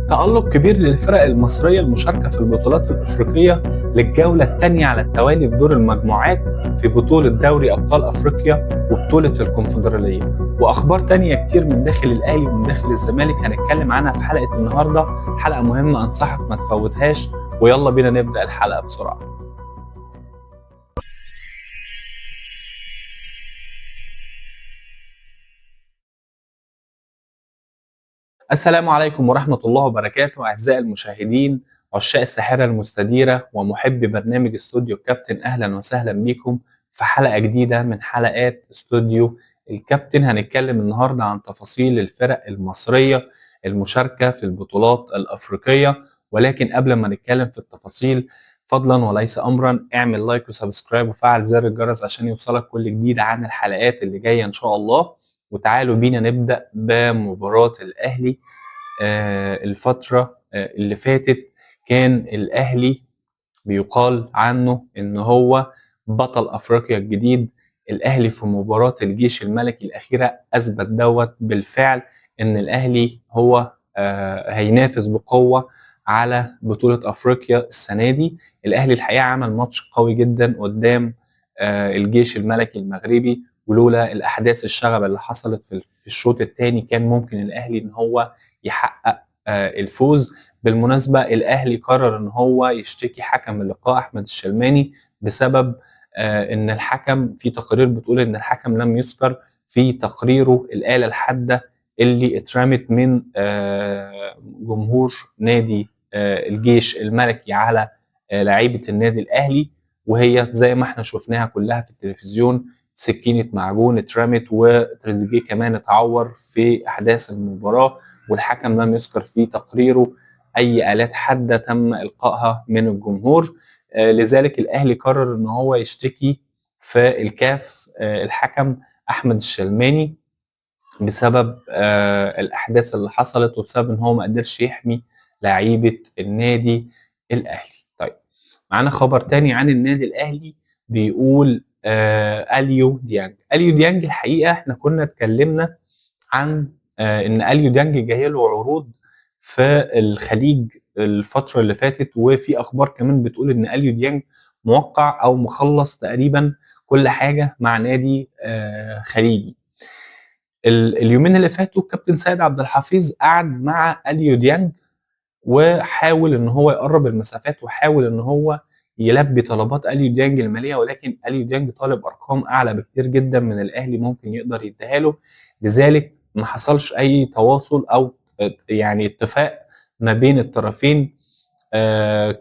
تألق كبير للفرق المصرية المشاركة في البطولات الأفريقية للجولة الثانية على التوالي في دور المجموعات في بطولة دوري أبطال أفريقيا وبطولة الكونفدرالية، وأخبار تانية كتير من داخل الأهلي ومن داخل الزمالك هنتكلم عنها في حلقة النهاردة. حلقة مهمة أنصحك ما تفوتهاش، ويلا بينا نبدأ الحلقة بسرعة. السلام عليكم ورحمة الله وبركاته أعزائي المشاهدين، عشاق الساحرة المستديرة ومحبي برنامج استوديو الكابتن. أهلا وسهلا بكم في حلقة جديدة من حلقات استوديو الكابتن. هنتكلم النهاردة عن تفاصيل الفرق المصرية المشاركة في البطولات الأفريقية، ولكن قبل ما نتكلم في التفاصيل فضلا وليس أمرا اعمل لايك وسبسكرايب وفعل زر الجرس عشان يوصلك كل جديد عن الحلقات اللي جاية إن شاء الله. وتعالوا بينا نبدأ بمباراة الأهلي. الفترة اللي فاتت كان الأهلي بيقال عنه إن هو بطل أفريقيا الجديد. الأهلي في مباراة الجيش الملكي الأخيرة أثبت دوت بالفعل، إن الأهلي هو هينافس بقوة على بطولة أفريقيا السنة دي. الأهلي الحقيقة عمل ماتش قوي جدا قدام الجيش الملكي المغربي، ولولا الأحداث الشغبة اللي حصلت في الشوط الثاني كان ممكن الأهلي إن هو يحقق الفوز. بالمناسبة الأهلي قرر إن هو يشتكي حكم اللقاء أحمد الشلماني بسبب إن الحكم في تقارير بتقول إن الحكم لم يذكر في تقريره الآلة الحادة اللي اترمت من جمهور نادي الجيش الملكي على لعيبة النادي الأهلي، وهي زي ما احنا شفناها كلها في التلفزيون، سكينة معجون اترمت وتريزيجيه كمان اتعور في أحداث المباراة، والحكم لم يذكر في تقريره أي آلات حادة تم إلقائها من الجمهور. لذلك الأهلي قرر إن هو يشتكي في الكاف الحكم أحمد الشلماني بسبب الأحداث اللي حصلت، وبسبب إن هو ما قدرش يحمي لعيبة النادي الأهلي. طيب، معانا خبر تاني عن النادي الأهلي بيقول أليو ديانج. أليو ديانج الحقيقة احنا كنا اتكلمنا عن ان اليو ديانج جاي له عروض في الخليج الفتره اللي فاتت، وفي اخبار كمان بتقول ان اليو ديانج موقع او مخلص تقريبا كل حاجه مع نادي خليجي. اليومين اللي فاتوا كابتن سيد عبد الحفيظ قعد مع اليو ديانج وحاول ان هو يقرب المسافات، وحاول ان هو يلبي طلبات اليو ديانج الماليه، ولكن اليو ديانج طالب ارقام اعلى بكتير جدا من الاهلي ممكن يقدر يديها له. لذلك ما حصلش اي تواصل او يعني اتفاق ما بين الطرفين.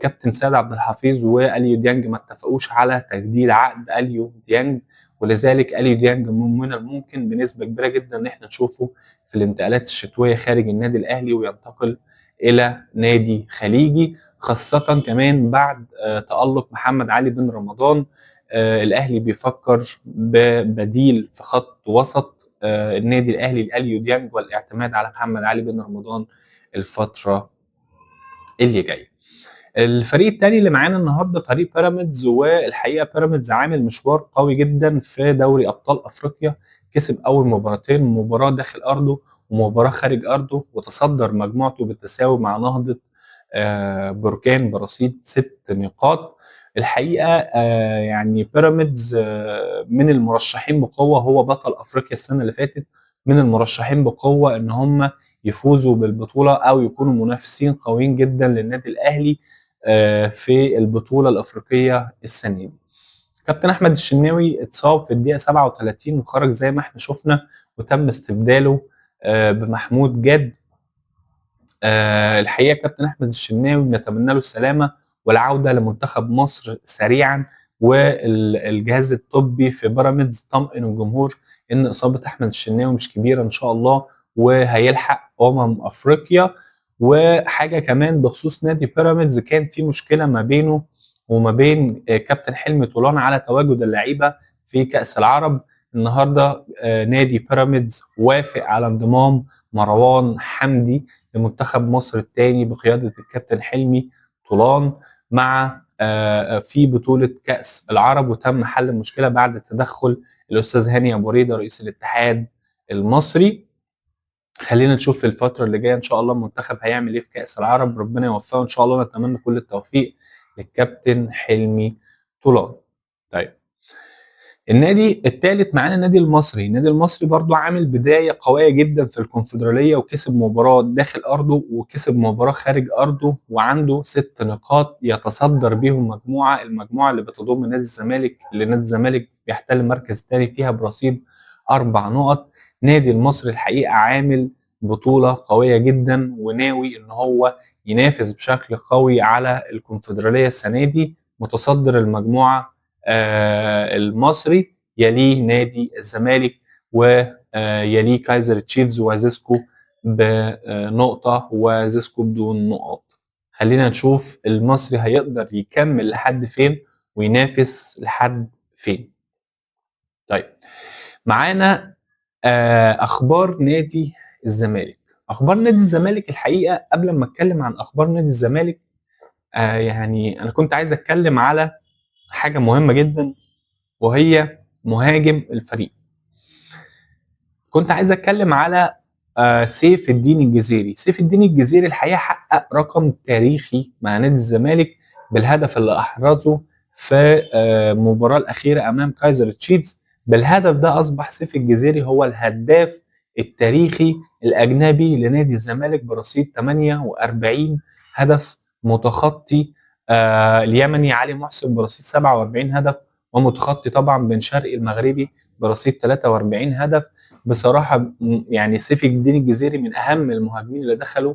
كابتن سيد عبد الحفيظ واليو ديانج ما اتفقوش على تجديد عقد اليو ديانج، ولذلك اليو ديانج من الممكن بنسبه كبيره جدا ان احنا نشوفه في الانتقالات الشتويه خارج النادي الاهلي وينتقل الى نادي خليجي، خاصه كمان بعد تالق محمد علي بن رمضان. الاهلي بيفكر ببديل في خط وسط النادي الاهلي لاليو ديانج والاعتماد على محمد علي بن رمضان الفتره اللي جايه. الفريق الثاني اللي معانا النهارده فريق بيراميدز، والحقيقه بيراميدز عامل مشوار قوي جدا في دوري ابطال افريقيا. كسب اول مباراتين، مباراه داخل ارضه ومباراه خارج ارضه، وتصدر مجموعته بالتساوي مع نهضه بركان برصيد 6 نقاط. الحقيقه يعني بيراميدز من المرشحين بقوه، هو بطل افريقيا السنه اللي فاتت، من المرشحين بقوه ان هم يفوزوا بالبطوله او يكونوا منافسين قويين جدا للنادي الاهلي في البطوله الافريقيه السنه دي. كابتن احمد الشناوي اتصاب في الدقيقه 37 وخرج زي ما احنا شفنا، وتم استبداله بمحمود جاد. الحقيقه كابتن احمد الشناوي نتمنى له السلامه والعوده لمنتخب مصر سريعا، والجهاز الطبي في بيراميدز طمئن الجمهور ان اصابه احمد الشناوي مش كبيره ان شاء الله، وهيلحق افريقيا. وحاجه كمان بخصوص نادي بيراميدز، كان في مشكله ما بينه وما بين كابتن حلمي طولان على تواجد اللعيبه في كاس العرب. النهارده نادي بيراميدز وافق على انضمام مروان حمدي لمنتخب مصر الثاني بقياده الكابتن حلمي طولان مع في بطوله كاس العرب، وتم حل المشكله بعد تدخل الاستاذ هاني ابو ريده رئيس الاتحاد المصري. خلينا نشوف في الفترة اللي جاية إن شاء الله المنتخب هيعمل إيه في كأس العرب. ربنا يوفقه إن شاء الله، نتمنى كل التوفيق للكابتن حلمي طولان. طيب، النادي الثالث معانا النادي المصري. النادي المصري برضو عامل بداية قوية جدا في الكونفدرالية، وكسب مباراة داخل أرضه وكسب مباراة خارج أرضه، وعنده 6 نقاط يتصدر بيهم المجموعة اللي بتضم نادي الزمالك، اللي نادي الزمالك بيحتل مركز ثاني فيها برصيد 4 نقط. نادي المصري الحقيقة عامل بطولة قوية جدا، وناوي إن هو ينافس بشكل قوي على الكونفدرالية السنة دي. متصدر المجموعة المصري، يليه نادي الزمالك، ويليه كايزر تشيفز وزيسكو بنقطة، وزيسكو بدون نقاط. خلينا نشوف المصري هيقدر يكمل لحد فين وينافس لحد فين. طيب، معانا اخبار نادي الزمالك. اخبار نادي الزمالك الحقيقة قبل ما اتكلم عن اخبار نادي الزمالك، يعني انا كنت عايز اتكلم على حاجة مهمة جدا، وهي مهاجم الفريق. كنت عايز اتكلم على سيف الدين الجزيري. سيف الدين الجزيري الحقيقه حقق رقم تاريخي مع نادي الزمالك بالهدف اللي احرزه في المباراه الاخيره امام كايزر تشيفز. بالهدف ده اصبح سيف الجزيري هو الهداف التاريخي الاجنبي لنادي الزمالك برصيد 48 هدف، متخطي اليمني علي محسن برصيد 47 هدف، ومتخطي طبعا بن شرقي المغربي برصيد 43 هدف. بصراحه يعني سيف الدين الجزيري من اهم المهاجمين اللي دخلوا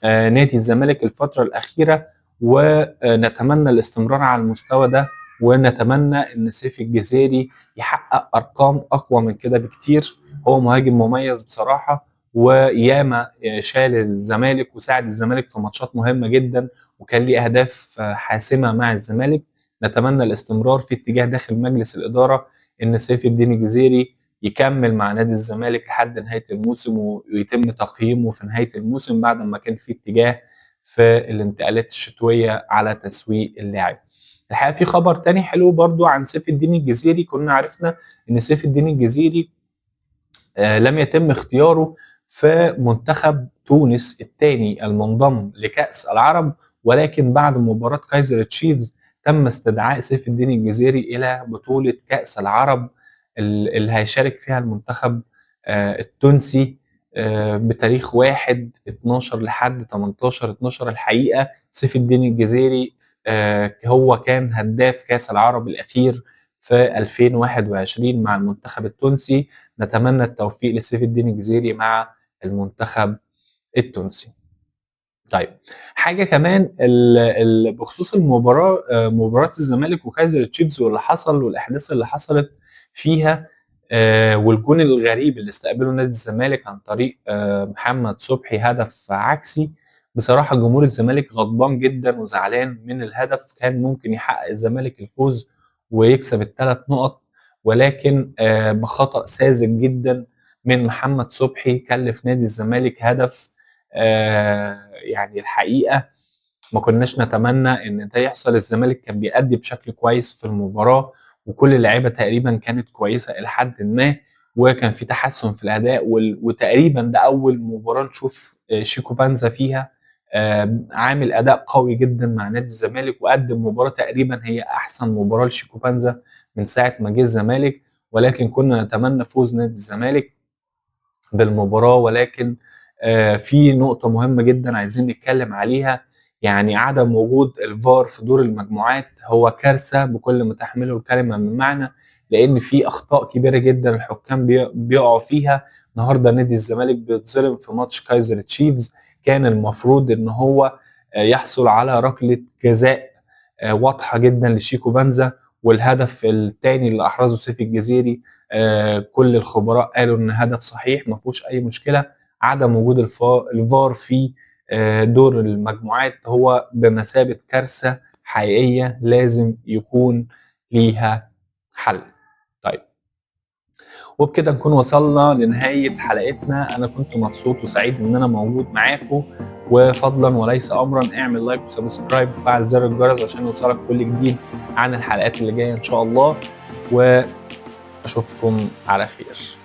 نادي الزمالك الفتره الاخيره، ونتمنى الاستمرار على المستوى ده، ونتمنى ان سيف الجزيري يحقق ارقام اقوى من كده بكتير. هو مهاجم مميز بصراحه، وياما شال الزمالك وساعد الزمالك في ماتشات مهمه جدا، وكان ليه اهداف حاسمه مع الزمالك. نتمنى الاستمرار في اتجاه داخل مجلس الاداره ان سيف الدين الجزيري يكمل مع نادي الزمالك لحد نهايه الموسم، ويتم تقييمه في نهايه الموسم بعد ما كان في اتجاه في الانتقالات الشتويه على تسويق اللاعب. الحقيقه في خبر تاني حلو برضو عن سيف الدين الجزيري. كنا عرفنا ان سيف الدين الجزيري لم يتم اختياره في منتخب تونس الثاني المنضم لكأس العرب، ولكن بعد مباراة كايزر تشيفز تم استدعاء سيف الدين الجزيري إلى بطولة كأس العرب اللي هيشارك فيها المنتخب التونسي بتاريخ 1/12 لحد 18/12. الحقيقة سيف الدين الجزيري هو كان هداف كأس العرب الأخير في 2021 مع المنتخب التونسي. نتمنى التوفيق لسيف الدين الجزيري مع المنتخب التونسي. طيب، حاجه كمان بخصوص المباراه، مباراه الزمالك وكايزر تشيفز واللي حصل والاحداث اللي حصلت فيها، والجون الغريب اللي استقبله نادي الزمالك عن طريق محمد صبحي، هدف عكسي. بصراحه جمهور الزمالك غضبان جدا وزعلان من الهدف، كان ممكن يحقق الزمالك الفوز ويكسب ال3 نقط، ولكن بخطأ ساذج جدا من محمد صبحي كلف نادي الزمالك هدف. يعني الحقيقه ما كناش نتمنى ان ده يحصل. الزمالك كان بيأدي بشكل كويس في المباراه، وكل اللعيبه تقريبا كانت كويسه الى حد ما، وكان في تحسن في الاداء، وتقريبا ده اول مباراه نشوف شيكو بانزا فيها عامل اداء قوي جدا مع نادي الزمالك، وقدم مباراه تقريبا هي احسن مباراه لشيكو بانزا من ساعه ما جه الزمالك. ولكن كنا نتمنى فوز نادي الزمالك بالمباراه. ولكن في نقطه مهمه جدا عايزين نتكلم عليها، يعني عدم وجود الفار في دور المجموعات هو كارثه بكل ما تحمله الكلمه من معنى، لان في اخطاء كبيره جدا الحكام بيقعوا فيها. النهارده نادي الزمالك بيتظلم في ماتش كايزر تشيفز، كان المفروض ان هو يحصل على ركله جزاء واضحه جدا لشيكو بانزا، والهدف الثاني اللي احرزه سيف الجزيري كل الخبراء قالوا ان هدف صحيح ما فيهوش اي مشكله. عدم وجود الفار في دور المجموعات هو بمثابه كارثه حقيقيه لازم يكون ليها حل. طيب، وبكده نكون وصلنا لنهايه حلقتنا. انا كنت مبسوط وسعيد ان انا موجود معاكم، وفضلا وليس امرا اعمل لايك وسبسكرايب وفعل زر الجرس عشان يوصلك كل جديد عن الحلقات اللي جايه ان شاء الله، واشوفكم على خير.